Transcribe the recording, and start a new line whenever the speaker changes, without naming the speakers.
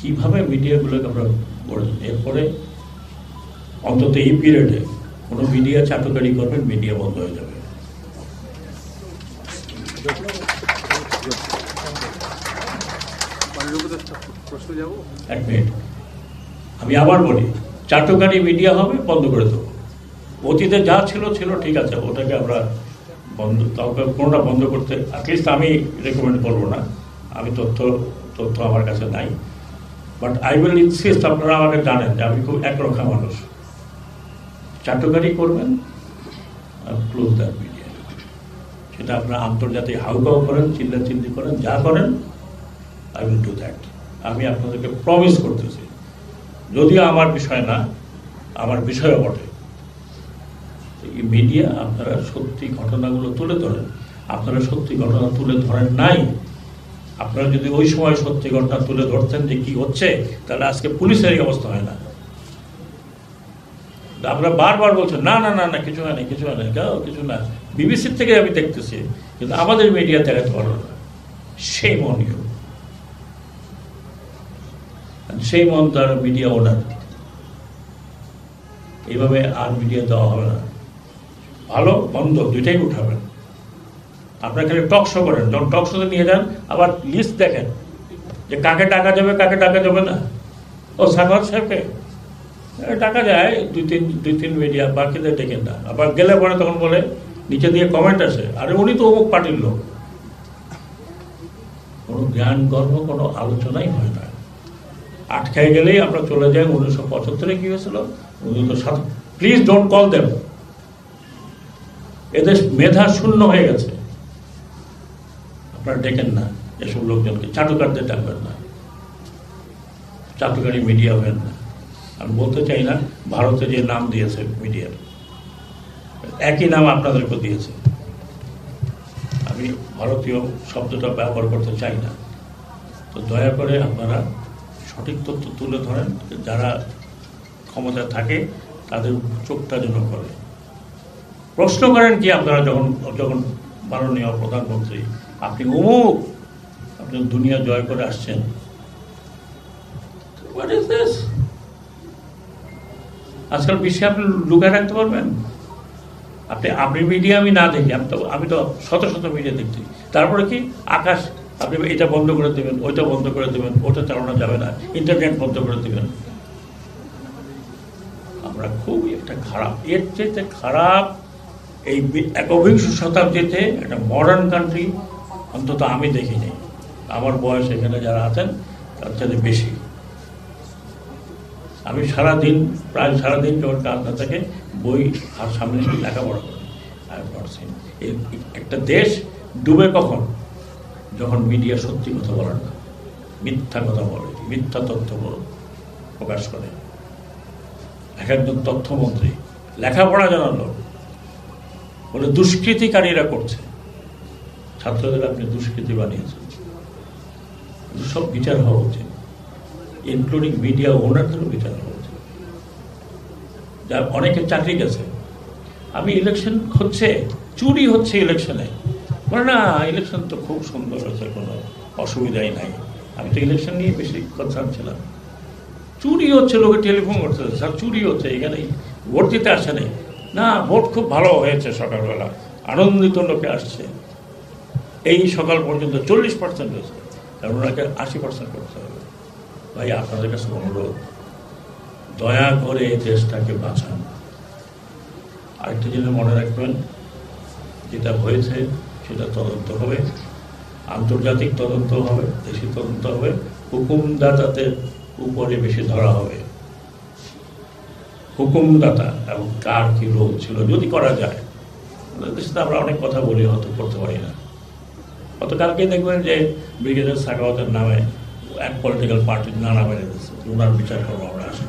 কীভাবে মিডিয়াগুলোকে আমরা গড়ে, এরপরে অন্তত এই পিরিয়ডে কোনো মিডিয়া চাটুকারি করবেন, মিডিয়া বন্ধ হয়ে যাবে। এক মিনিট, আমি আবার বলি, চাটুকারি মিডিয়া হবে, বন্ধ করে দেবো। অতীতে যা ছিল ছিল, ঠিক আছে, ওটাকে আমরা বন্ধ, কাউকে কোনোটা বন্ধ করতে অ্যাটলিস্ট আমি রেকমেন্ড করবো না। আমি তথ্য আমার কাছে নাই, বাট আই উইল ইনসিস্ট, আপনারা আমাকে জানেন যে আমি খুব একরক্ষা মানুষ। চাটুকারি করবেন, ক্লোজ দ্যাট মিডিয়া। সেটা আপনারা আন্তর্জাতিক হাউকাউ করেন, চিল্লাচিল্লি করেন, যা করেন, আই উইল ডু দ্যাট। আমি আপনাদেরকে প্রমিস করতেছি, যদিও আমার বিষয় না, আমার বিষয়ও বটে, এই মিডিয়া আপনারা সত্যি ঘটনাগুলো তুলে ধরেন। আপনারা সত্যি ঘটনা তুলে ধরেন নাই। আপনারা যদি ওই সময় সত্যি ঘটনা তুলে ধরতেন যে কি হচ্ছে, তাহলে আজকে পুলিশের এই অবস্থা হয় না। আমরা বারবার বলছেন না না না না, কিছু হয় না, কিছু হয় না, কিছু না। বিবিসির থেকে আমি দেখতেছি, কিন্তু আমাদের মিডিয়া দেখাতে পারো না। সেই মনীয়, সেই মন তার মিডিয়া ওনার। এইভাবে আর মিডিয়া দেওয়া হবে না। ভালো মন্দ দুইটাই উঠাবেন। আপনারা খালি টক শো করেন, যখন টক শোতে নিয়ে যান আবার লিস্ট দেখেন যে কাকে টাকা যাবে, কাকে টাকা যাবে না। ও সাগর সাহেবকে টাকা যায় দুই তিন মিডিয়া, বাকিদের ডেকেন না। আবার গেলে পরে তখন বলে, নিচে দিয়ে কমেন্ট আসে, আরে উনি তো অমুক পার্টির লোক। কোনো জ্ঞান গর্ব, কোনো আলোচনাই হয় না। আটকায় গেলেই আমরা চলে যাই 1975-এ কি হয়েছিল, 1907। Please don't call them. এদের মেধা শূন্য হয়ে গেছে। আপনারা ডেকেন না এসব লোকজনকে, চাটুকারদের ডাকবেন না, চাটুকারি মিডিয়া হবেন না। আমি বলতে চাই না ভারতে যে নাম দিয়েছে মিডিয়ার, একই নাম আপনাদেরকে দিয়েছে। আমি ভারতীয় শব্দটা ব্যবহার করতে চাই না। তো দয়া করে আপনারা সঠিক তথ্য তুলে ধরেন, যারা ক্ষমতায় থাকে তাদের চোখটা যেন করে। প্রশ্ন করেন কি আপনারা, যখন মাননীয় প্রধানমন্ত্রী, আপনি অমুক, আপনি দুনিয়া জয় করে আসছেন, হোয়াট ইজ দিস? আজকাল বিশ্বে আপনি লুকায় রাখতে পারবেন? আপনি মিডিয়া আমি না দেখি, আমি তো শত শত মিডিয়া দেখছি। তারপরে কি আকাশ, আপনি এটা বন্ধ করে দেবেন, ওইটা বন্ধ করে দেবেন, ওটা চালানো যাবে না, ইন্টারনেট বন্ধ করে দেবেন। আমরা খুবই একটা খারাপ, এর চেয়ে খারাপ এই একবিংশ শতাব্দীতে একটা মডার্ন কান্ট্রি অন্তত আমি দেখিনি। আমার বয়স এখানে যারা আছেন তার চেয়ে বেশি। আমি প্রায় সারাদিন যখন কাজ না থাকে, বই আর সামনে লেখাপড়া করি। একটা দেশ ডুবে কখন? যখন মিডিয়া সত্যি কথা বলে না, মিথ্যা কথা বলে, মিথ্যা তথ্য প্রকাশ করে। একজন তথ্যমন্ত্রী লেখাপড়া জানালো, বলে দুষ্কৃতিকারীরা করছে, ছাত্রদের আপনি দুষ্কৃতি বানিয়েছেন। সব বিচার হওয়া উচিত, ইনক্লুডিং মিডিয়া ওনারদেরও বিচার হওয়া উচিত। যা অনেকে চাকরি গেছে, আমি ইলেকশন হচ্ছে, চুরি হচ্ছে ইলেকশনে, বলে না ইলেকশন তো খুব সুন্দর হয়েছে, কোনো অসুবিধাই নাই। আমি তো ইলেকশন নিয়ে বেশি কনসার্ন ছিলাম। চুরি হচ্ছে, লোকে টেলিফোন করতে, স্যার চুরি হচ্ছে, এখানে ভোট দিতে আসে নাই। না, ভোট খুব ভালো হয়েছে, সকালবেলা আনন্দিত লোকে আসছে। এই সকাল পর্যন্ত 40% হয়েছে, কারণ ওনাকে 80% করতে হবে। ভাই আপনাদের কাছে অনুরোধ, দয়া করে এই দেশটাকে বাঁচান। আরেকটা জিনিস মনে রাখবেন, যেটা হয়েছে সেটা তদন্ত হবে, আন্তর্জাতিক তদন্ত হবে, দেশি তদন্ত হবে, হুকুমদাতাদের উপরে বেশি ধরা হবে। হুকুমদাতা এবং কার কি রোল ছিল যদি করা যায়। দেশে আমরা অনেক কথা বলি, হয়তো করতে পারি না। গতকালকে দেখবেন যে ব্রিগেডিয়ার সাখাওয়াতের নামে এক পলিটিক্যাল পার্টির নানা মেরে দিচ্ছে, ওনার বিচার করবো আমরা আসি।